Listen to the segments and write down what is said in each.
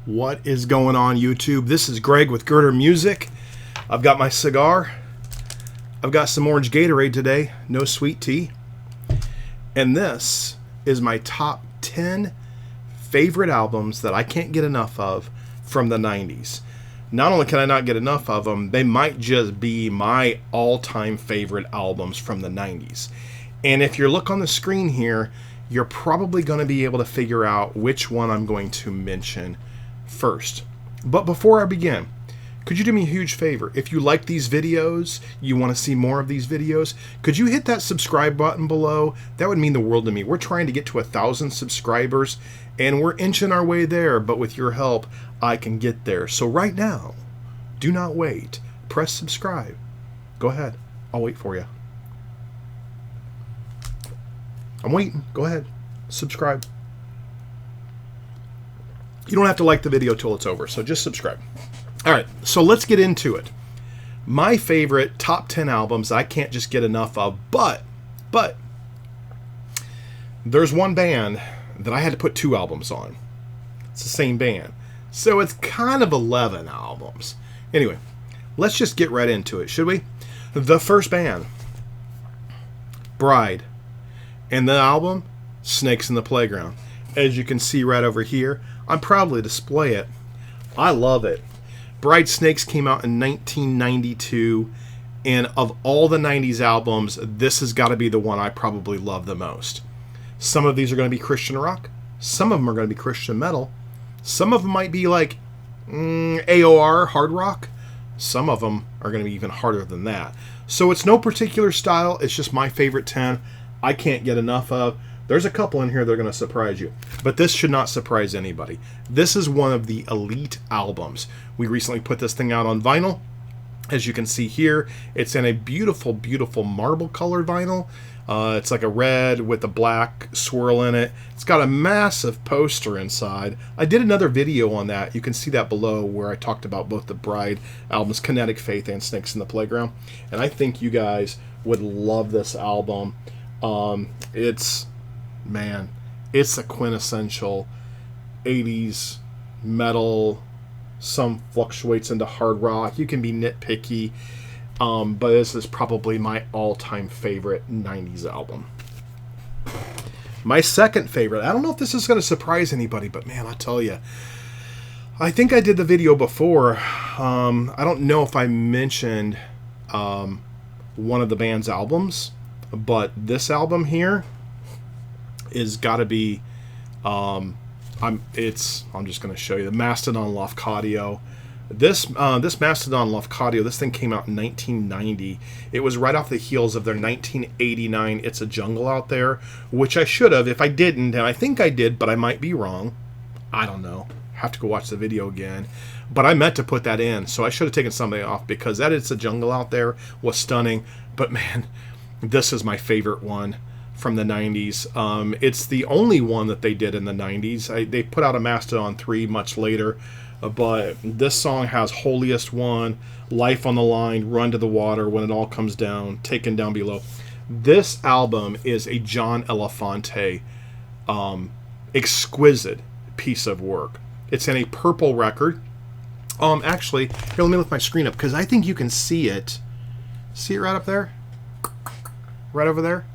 What is going on, YouTube? This is Greg with Girder Music. I've got my cigar. I've got some orange Gatorade today, no sweet tea. And this is my top 10 favorite albums that I can't get enough of from the 90s. Not only can I not get enough of them, they might just be my all-time favorite albums from the 90s. And if you look on the screen here, you're probably going to be able to figure out which one I'm going to mention first. But before I begin, could you do me a huge favor? If you like these videos, you want to see more of these videos, could you hit that subscribe button below? That would mean the world to me. We're trying to get to 1,000 subscribers, and we're inching our way there, but with your help, I can get there. So right now, do not wait. Press subscribe. Go ahead. I'll wait for you. I'm waiting. Go ahead. Subscribe. You don't have to like the video till it's over, so just subscribe. All right, so let's get into it. My favorite top 10 albums I can't just get enough of, but there's one band that I had to put 2 albums on. It's the same band. So it's kind of 11 albums. Anyway, let's just get right into it, should we? The first band, Bride. And the album, Snakes in the Playground. As you can see right over here, I'm proud to display it. I love it. Bride Snakes came out in 1992, and of all the 90s albums, this has got to be the one I probably love the most. Some of these are going to be Christian rock. Some of them are going to be Christian metal. Some of them might be like AOR, hard rock. Some of them are going to be even harder than that. So it's no particular style. It's just my favorite 10. I can't get enough of. There's a couple in here that are going to surprise you, but this should not surprise anybody. This is one of the elite albums. We recently put this thing out on vinyl. As you can see here, it's in a beautiful, beautiful marble colored vinyl. It's like a red with a black swirl in it. It's got a massive poster inside. I did another video on that. You can see that below where I talked about both the Bride albums, Kinetic Faith and Snakes in the Playground. And I think you guys would love this album. It's a quintessential 80s metal. Some fluctuates into hard rock. You can be nitpicky, but this is probably my all-time favorite 90s album. My second favorite, I don't know if this is going to surprise anybody, but man, I tell you, I think I did the video before. I don't know if I mentioned one of the band's albums, but this album here is got to be I'm just going to show you the Mastodon Lafcadio. This Mastodon Lafcadio, this thing came out in 1990. It was right off the heels of their 1989 It's a Jungle Out There, which I should have if I didn't, and I think I did, but I might be wrong. I don't know. Have to go watch the video again. But I meant to put that in, so I should have taken something off because that It's a Jungle Out There was stunning. But man, this is my favorite one from the 90s. It's the only one that they did in the 90s. They put out a Mastodon 3 much later, but this song has Holiest One, Life on the Line, Run to the Water, When It All Comes Down, Taken Down Below. This album is a John Elefante exquisite piece of work. It's in a purple record. Actually, here, let me lift my screen up because I think you can see it. See it right up there? Right over there?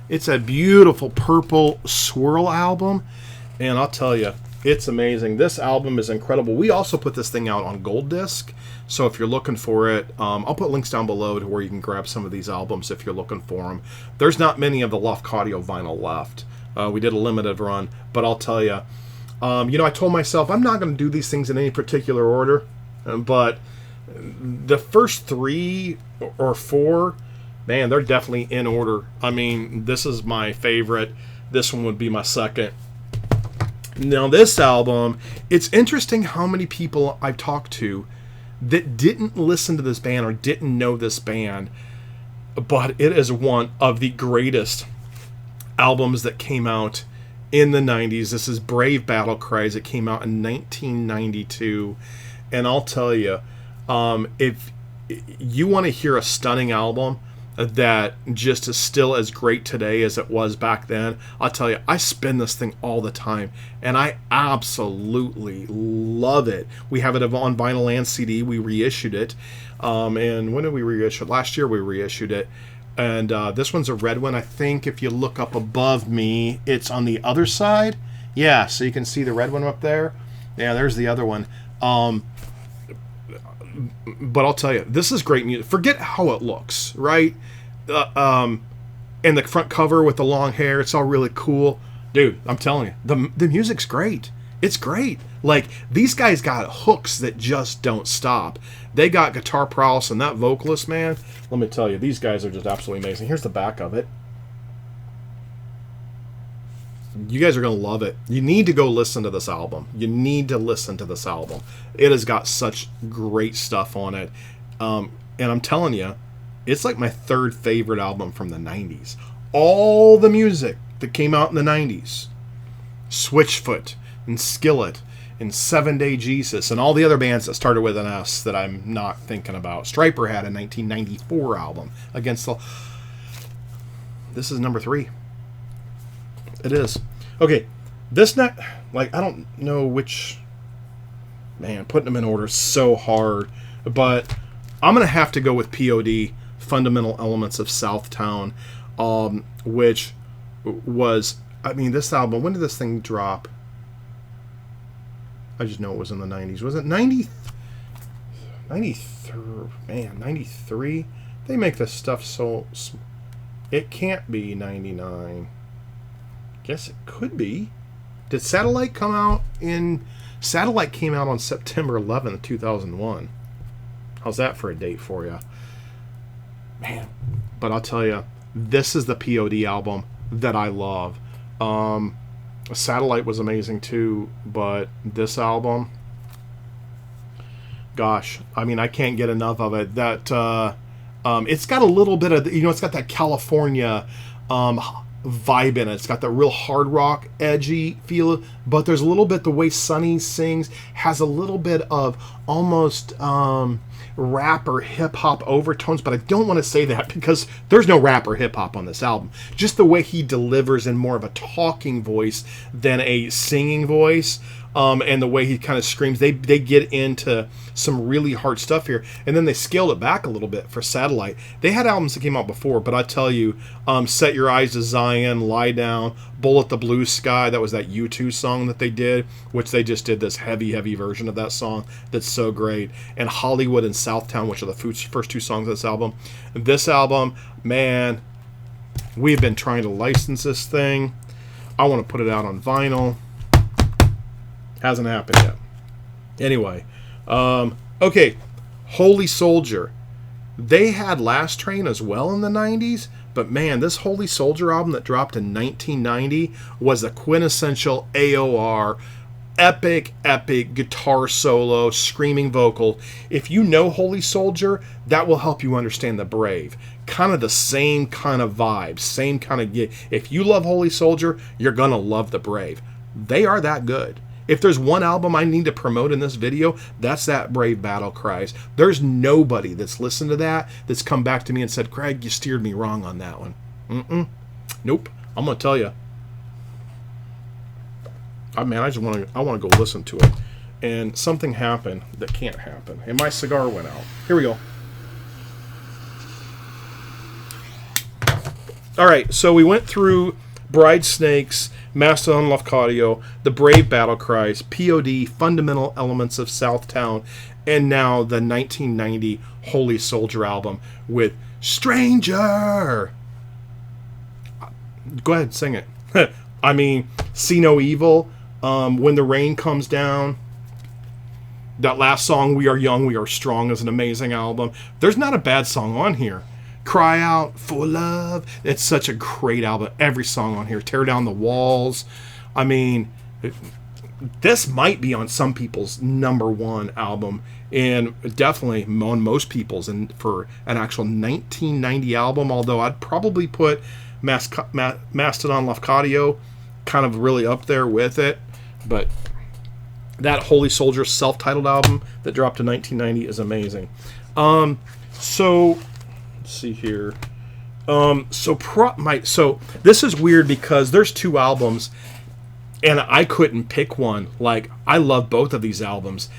It's a beautiful purple swirl album, and I'll tell you, it's amazing. This album is incredible. We also put this thing out on gold disc, so if you're looking for it, I'll put links down below to where you can grab some of these albums if you're looking for them. There's not many of the Lafcadio vinyl left. We did a limited run, but I'll tell you, I told myself I'm not going to do these things in any particular order, but the first 3 or 4, man, they're definitely in order. I mean, this is my favorite. This one would be my second. Now, this album, it's interesting how many people I've talked to that didn't listen to this band or didn't know this band, but it is one of the greatest albums that came out in the 90s. This is Brave Battle Cries. It came out in 1992. And I'll tell you, if you want to hear a stunning album, that just is still as great today as it was back then. I'll tell you, I spin this thing all the time, and I absolutely love it. We have it on vinyl and CD. We reissued it. And when did we reissue it? Last year we reissued it. And this one's a red one. I think if you look up above me, it's on the other side. Yeah, so you can see the red one up there. Yeah, there's the other one. But I'll tell you, this is great music. Forget how it looks, right? And the front cover with the long hair, it's all really cool. Dude, I'm telling you, the music's great. It's great. Like, these guys got hooks that just don't stop. They got guitar prowess, and that vocalist, man, let me tell you, these guys are just absolutely amazing. Here's the back of it. You guys are going to love it. You need to go listen to this album. You need to listen to this album. It has got such great stuff on it. And I'm telling you, it's like my third favorite album from the 90s. All the music that came out in the 90s. Switchfoot and Skillet and 7 Day Jesus and all the other bands that started with an S that I'm not thinking about. Stryper had a 1994 album against the... This is number 3. It is. Okay, this not like I don't know which. Man, putting them in order is so hard, but I'm gonna have to go with POD, Fundamental Elements of Southtown, which was, I mean, this album. When did this thing drop? I just know it was in the 90s. Was it 90? 93? Man, 93. They make this stuff so. It can't be 99. Guess it could be. Did Satellite come out in... Satellite came out on September 11th, 2001. How's that for a date for you? Man. But I'll tell you, this is the POD album that I love. Satellite was amazing too, but this album... Gosh, I mean, I can't get enough of it. That it's got a little bit of... it's got that California... vibe in it. It's got that real hard rock edgy feel, but there's a little bit, the way Sonny sings has a little bit of almost rap or hip hop overtones, but I don't want to say that because there's no rap or hip hop on this album. Just the way he delivers in more of a talking voice than a singing voice. And the way he kind of screams, they get into some really hard stuff here, and then they scaled it back a little bit for Satellite. They had albums that came out before, but I tell you, Set Your Eyes to Zion, Lie Down, Bullet the Blue Sky, that was that U2 song that they did, which they just did this heavy version of that song that's so great, and Hollywood and Southtown, which are the first 2 songs of this album. This album, man, we've been trying to license this thing. I want to put it out on vinyl. Hasn't happened yet. Anyway, okay, Holy Soldier. They had Last Train as well in the 90s, but man, this Holy Soldier album that dropped in 1990 was the quintessential AOR, epic guitar solo, screaming vocal. If you know Holy Soldier, that will help you understand The Brave. Kind of the same kind of vibe, same kind of... If you love Holy Soldier, you're going to love The Brave. They are that good. If there's one album I need to promote in this video, that's that Brave Battle Cries. There's nobody that's listened to that that's come back to me and said, Craig, you steered me wrong on that one. Nope. I'm going to tell you. I just want to go listen to it. And something happened that can't happen. And my cigar went out. Here we go. All right, so we went through Bride Snakes, Mastodon Lafcadio, The Brave Battle Cries, POD, Fundamental Elements of Southtown, and now the 1990 Holy Soldier album with Stranger. Go ahead, sing it. I mean, See No Evil, When the Rain Comes Down. That last song, We Are Young, We Are Strong, is an amazing album. There's not a bad song on here. Cry Out for Love. It's such a great album. Every song on here. Tear Down the Walls. I mean, this might be on some people's #1 album, and definitely on most people's. And for an actual 1990 album, although I'd probably put Mastodon Lafcadio kind of really up there with it. But that Holy Soldier self-titled album that dropped in 1990 is amazing. So... Let's see here. So this is weird because there's two albums, and I couldn't pick one. Like, I love both of these albums.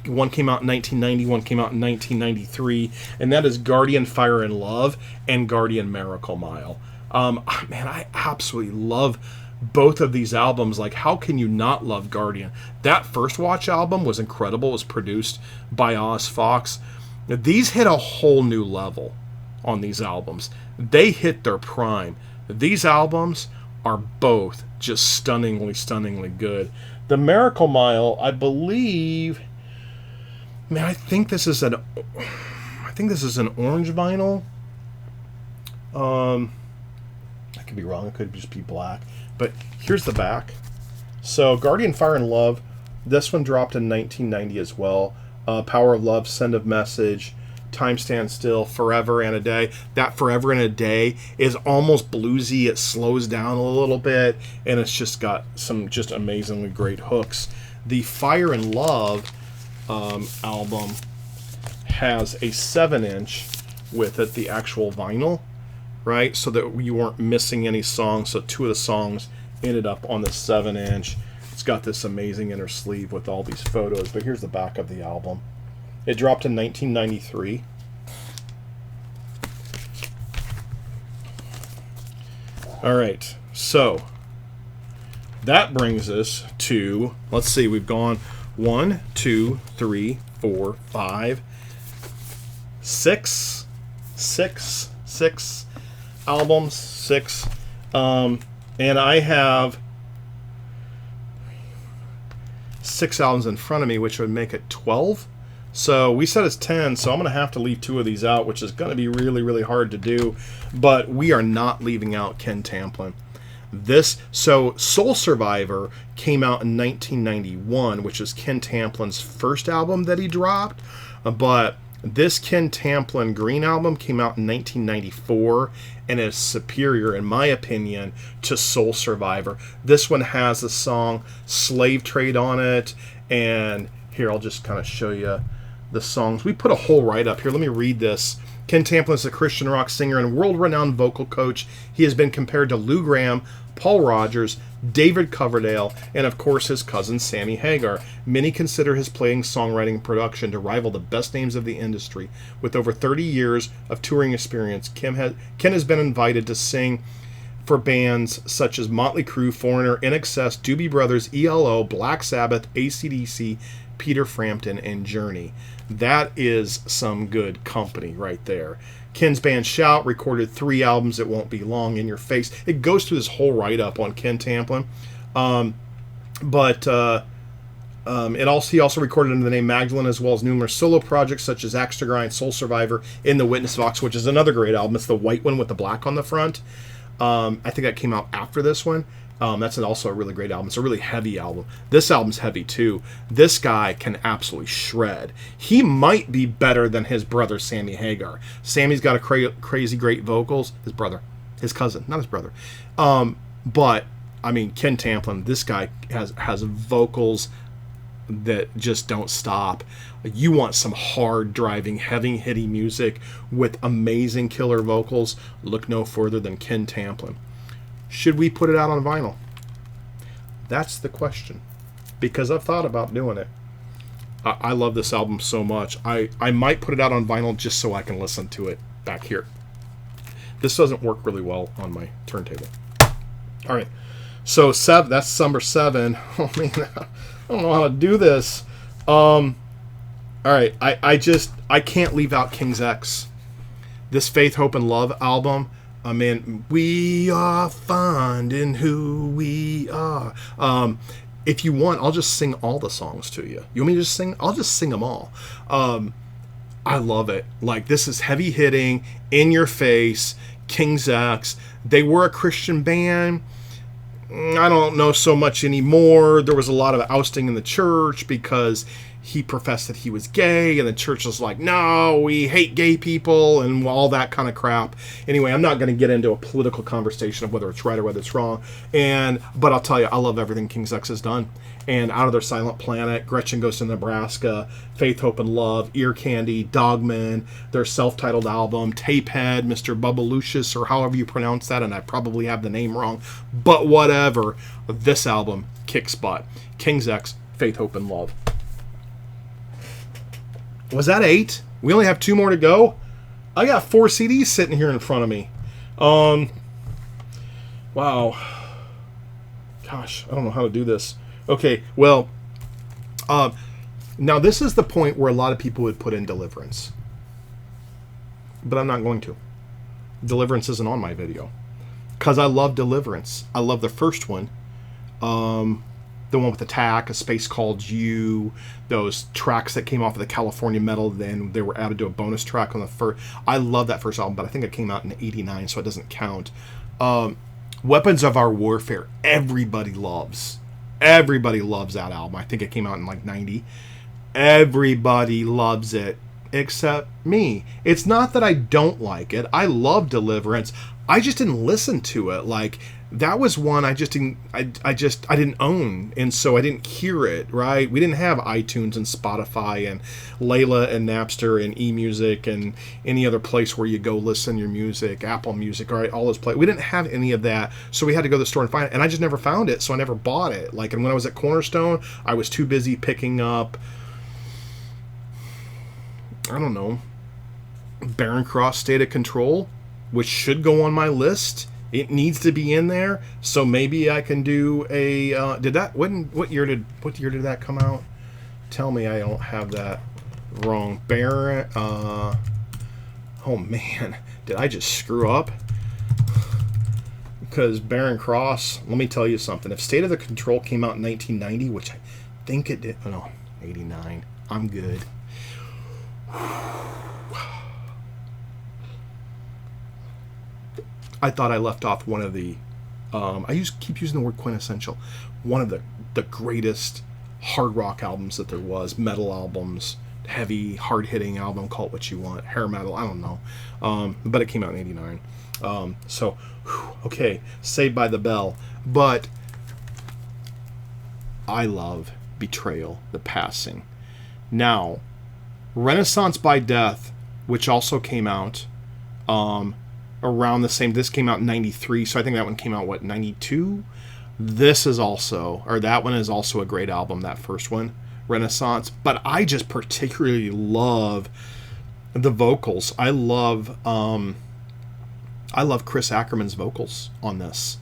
One came out in 1990, one came out in 1993, and that is Guardian Fire and Love and Guardian Miracle Mile. Man, I absolutely love both of these albums. Like, how can you not love Guardian? That First Watch album was incredible. It was produced by Oz Fox. These hit a whole new level on these albums. They hit their prime. These albums are both just stunningly good. The Miracle Mile, I believe, man, I think this is an orange vinyl. I could be wrong. It could just be black. But here's the back. So Guardian Fire and Love, this one dropped in 1990 as well. Power of Love, Send a Message, Time Stands Still, Forever and a Day. That Forever and a Day is almost bluesy. It slows down a little bit, and it's just got some just amazingly great hooks. The Fire and Love album has a 7-inch with it, the actual vinyl, right? So that you weren't missing any songs. So 2 of the songs ended up on the 7-inch. It's got this amazing inner sleeve with all these photos, but here's the back of the album. It dropped in 1993. All right, so that brings us to, let's see, we've gone 1, 2, 3, 4, 5, 6 albums, 6. And I have 6 albums in front of me, which would make it 12. So we said it's 10, so I'm going to have to leave 2 of these out, which is going to be really hard to do. But we are not leaving out Ken Tamplin. So Soul Survivor came out in 1991, which is Ken Tamplin's first album that he dropped. But this Ken Tamplin Green album came out in 1994 and is superior, in my opinion, to Soul Survivor. This one has the song Slave Trade on it, and here I'll just kind of show you the songs. We put a whole write-up here. Let me read this. Ken Tamplin is a Christian rock singer and world-renowned vocal coach. He has been compared to Lou Gramm, Paul Rodgers, David Coverdale, and of course his cousin Sammy Hagar. Many consider his playing, songwriting, and production to rival the best names of the industry. With over 30 years of touring experience, Ken has been invited to sing for bands such as Motley Crue, Foreigner, INXS, Doobie Brothers, ELO, Black Sabbath, AC/DC, Peter Frampton, and Journey. That is some good company right there. Ken's band Shout recorded 3 albums. It Won't Be Long, In Your Face. It goes through this whole write-up on Ken Tamplin. He also recorded under the name Magdalene, as well as numerous solo projects such as Axe to Grind, Soul Survivor, In the Witness Box, which is another great album. It's the white one with the black on the front. I think that came out after this one. That's also a really great album. It's a really heavy album. This album's heavy too. This guy can absolutely shred. He might be better than his brother Sammy Hagar. Sammy's got a crazy great vocals. His cousin, not his brother. But I mean, Ken Tamplin, this guy has vocals that just don't stop. You want some hard driving, heavy hitting music with amazing killer vocals? Look no further than Ken Tamplin. Should we put it out on vinyl? That's the question. Because I've thought about doing it. I love this album so much. I might put it out on vinyl just so I can listen to it back here. This doesn't work really well on my turntable. All right. So that's number 7. Oh, man. I don't know how to do this. All right. I can't leave out King's X. This Faith, Hope, and Love album. I mean, we are finding who we are. If you want, I'll just sing all the songs to you. You want me to just sing? I'll just sing them all. I love it. Like, this is heavy hitting, in your face, King's X. They were a Christian band. I don't know so much anymore. There was a lot of ousting in the church because he professed that he was gay, and the church was like, no, we hate gay people, and all that kind of crap. Anyway, I'm not going to get into a political conversation of whether it's right or whether it's wrong. But I'll tell you, I love everything King's X has done. And Out of Their Silent Planet, Gretchen Goes to Nebraska, Faith, Hope, and Love, Ear Candy, Dogman, their self-titled album, Tapehead, Mr. Bubbalucious, or however you pronounce that, and I probably have the name wrong, but whatever. This album kicks butt. King's X, Faith, Hope, and Love. Was that 8? We only have 2 more to go? I got 4 CDs sitting here in front of me. Wow. Gosh, I don't know how to do this. Okay, well, now this is the point where a lot of people would put in Deliverance. But I'm not going to. Deliverance isn't on my video. Because I love Deliverance. I love the first one. The one with Attack, A Space Called You, those tracks that came off of the California Metal, then they were added to a bonus track on the first. I love that first album, but I think it came out in '89, so it doesn't count. Weapons of Our Warfare, everybody loves. Everybody loves that album. I think it came out in like 90. Everybody loves it, except me. It's not that I don't like it. I love Deliverance. I just didn't listen to it. Like, that was one I didn't own, and so I didn't hear it, right? We didn't have iTunes and Spotify and Layla and Napster and eMusic and any other place where you go listen your music, Apple Music, all right, all those we didn't have any of that, so we had to go to the store and find it, and I just never found it, so I never bought it. Like, and when I was at Cornerstone, I was too busy picking up, I don't know, Barren Cross, State of Control, which should go on my list. It needs to be in there, so maybe I can do a. What year did that come out? Tell me I don't have that wrong. Barren. Oh man, did I just screw up? Because Barren Cross. Let me tell you something. If State of the Control came out in 1990, which I think it did. Oh no, 89. I'm good. I thought I left off one of the, keep using the word quintessential, one of the greatest hard rock albums that there was, metal albums, heavy, hard-hitting album, call it what you want, hair metal, I don't know, but it came out in 89. Okay, Saved by the Bell, but I love Betrayal, The Passing. Now, Renaissance by Death, which also came out, around the same. This came out in 93, so I think that one came out, 92? This is also, or that one is also a great album, that first one, Renaissance. But I just particularly love the vocals. I love Chris Ackerman's vocals on this.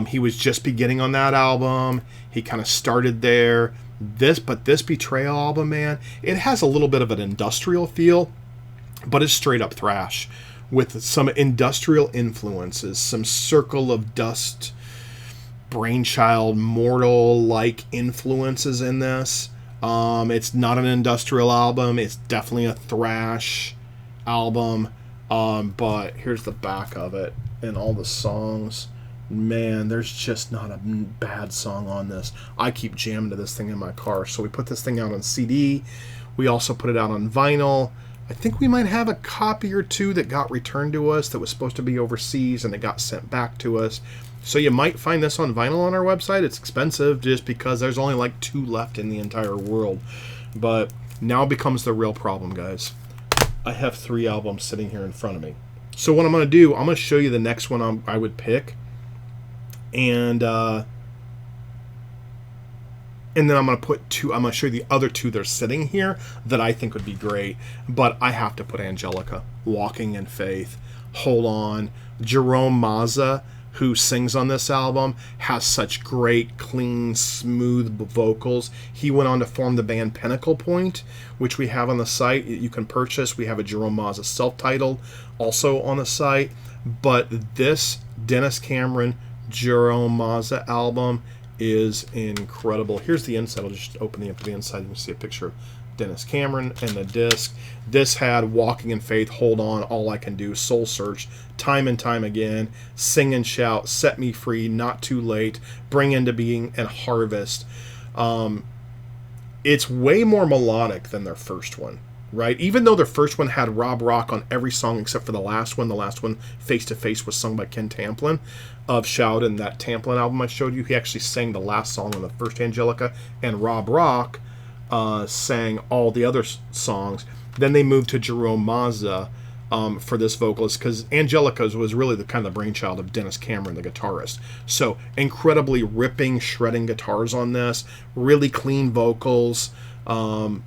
He was just beginning on that album. He kind of started there. This Betrayal album, man, it has a little bit of an industrial feel, but it's straight up thrash, with some industrial influences, some Circle of Dust, Brainchild, Mortal-like influences in this. It's not an industrial album. It's definitely a thrash album. But here's the back of it and all the songs. Man, there's just not a bad song on this. I keep jamming to this thing in my car. So we put this thing out on CD. We also put it out on vinyl. I think we might have a copy or two that got returned to us that was supposed to be overseas and it got sent back to us. So you might find this on vinyl on our website. It's expensive just because there's only like 2 left in the entire world. But now becomes the real problem, guys. I have 3 albums sitting here in front of me. So what I'm going to do, I'm going to show you the next one I would pick. And then I'm going to show you the other 2 that are sitting here that I think would be great. But I have to put Angelica, Walking in Faith, Hold On. Jerome Mazza, who sings on this album, has such great, clean, smooth vocals. He went on to form the band Pinnacle Point, which we have on the site. You can purchase. We have a Jerome Mazza self-titled also on the site. But this Dennis Cameron, Jerome Mazza album is incredible. Here's the inside. I'll just open up the inside. You can see a picture of Dennis Cameron and the disc. This had Walking in Faith, Hold On, All I Can Do, Soul Search, Time and Time Again, Sing and Shout, Set Me Free, Not Too Late, Bring Into Being, and Harvest. it's way more melodic than their first one, right? Even though their first one had Rob Rock on every song except for the last one. The last one, Face to Face, was sung by Ken Tamplin of Shout, and that Tamplin album I showed you, he actually sang the last song on the first Angelica, and Rob Rock sang all the other songs. Then they moved to Jerome Mazza for this vocalist, because Angelica's was really the kind of the brainchild of Dennis Cameron, the guitarist. So incredibly ripping, shredding guitars on this, really clean vocals, and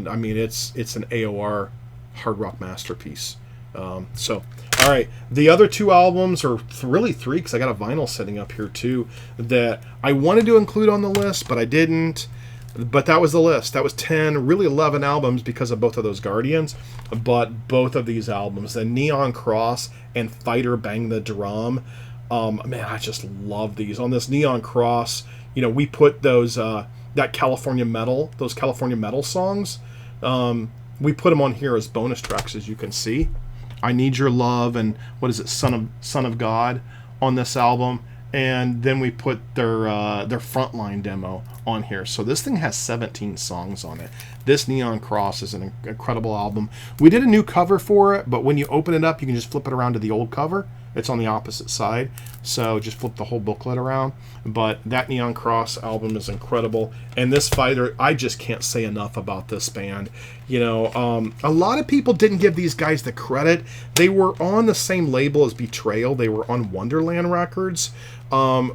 I mean it's an AOR hard rock masterpiece. So all right, the other two albums, or really three, because I got a vinyl sitting up here too, that I wanted to include on the list, but I didn't. But that was the list. That was 10, really 11 albums because of both of those Guardians. But both of these albums, the Neon Cross and Fighter Bang the Drum, man, I just love these. On this Neon Cross, you know, we put those those California metal songs. We put them on here as bonus tracks, as you can see. I Need Your Love and what is it, Son of God on this album. And then we put their Frontline demo on here. So this thing has 17 songs on it. This Neon Cross is an incredible album. We did a new cover for it, but when you open it up, you can just flip it around to the old cover. It's on the opposite side, so just flip the whole booklet around. But that Neon Cross album is incredible. And this Fighter, I just can't say enough about this band. You know, a lot of people didn't give these guys the credit. They were on the same label as Betrayal. They were on Wonderland Records,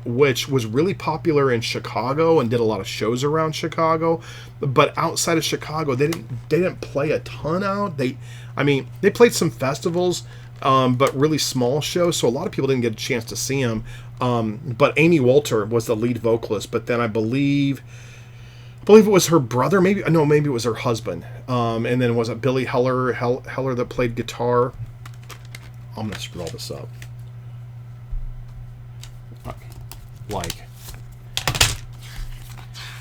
which was really popular in Chicago and did a lot of shows around Chicago. But outside of Chicago, they didn't play a ton out. They played some festivals, but really small shows, so a lot of people didn't get a chance to see them. But Amy Walter was the lead vocalist, but then I believe it was her brother, maybe it was her husband. And then was it Billy Heller that played guitar? I'm gonna scroll this up.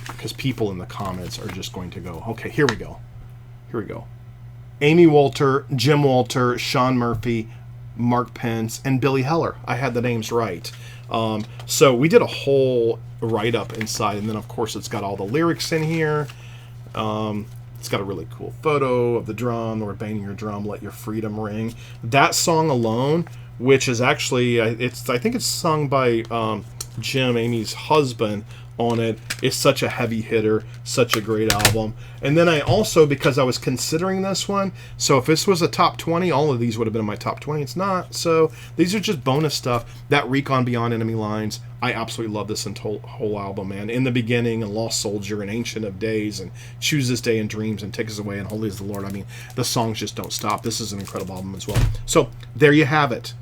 Because people in the comments are just going to go, okay, here we go. Amy Walter, Jim Walter, Sean Murphy, Mark Pence, and Billy Heller. I had the names right. So we did a whole write-up inside, and then of course it's got all the lyrics in here. It's got a really cool photo of the drum. We're banging your drum, let your freedom ring. That song alone, which is actually, I think it's sung by Jim, Amy's husband, on it, is such a heavy hitter, such a great album. And then I also, because I was considering this one, so if this was a top 20, all of these would have been in my top 20. It's not, so these are just bonus stuff. That Recon Beyond Enemy Lines, I absolutely love this whole album, man. In the Beginning, and Lost Soldier, and Ancient of Days, and Choose This Day, and Dreams, and Take Us Away, and Holy is the Lord. I mean, the songs just don't stop. This is an incredible album as well. So there you have it.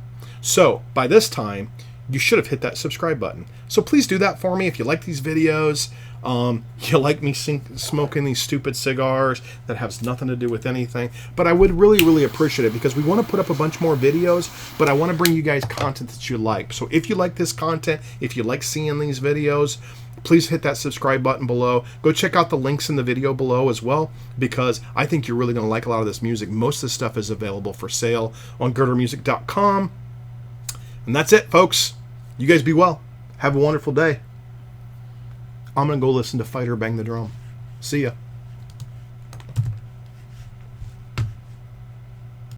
So by this time, you should have hit that subscribe button. So please do that for me if you like these videos. You like me smoking these stupid cigars that has nothing to do with anything. But I would really, really appreciate it, because we want to put up a bunch more videos, but I want to bring you guys content that you like. So if you like this content, if you like seeing these videos, please hit that subscribe button below. Go check out the links in the video below as well, because I think you're really going to like a lot of this music. Most of this stuff is available for sale on girdermusic.com. And that's it, folks. You guys be well. Have a wonderful day. I'm going to go listen to Fighter Bang the Drum. See ya.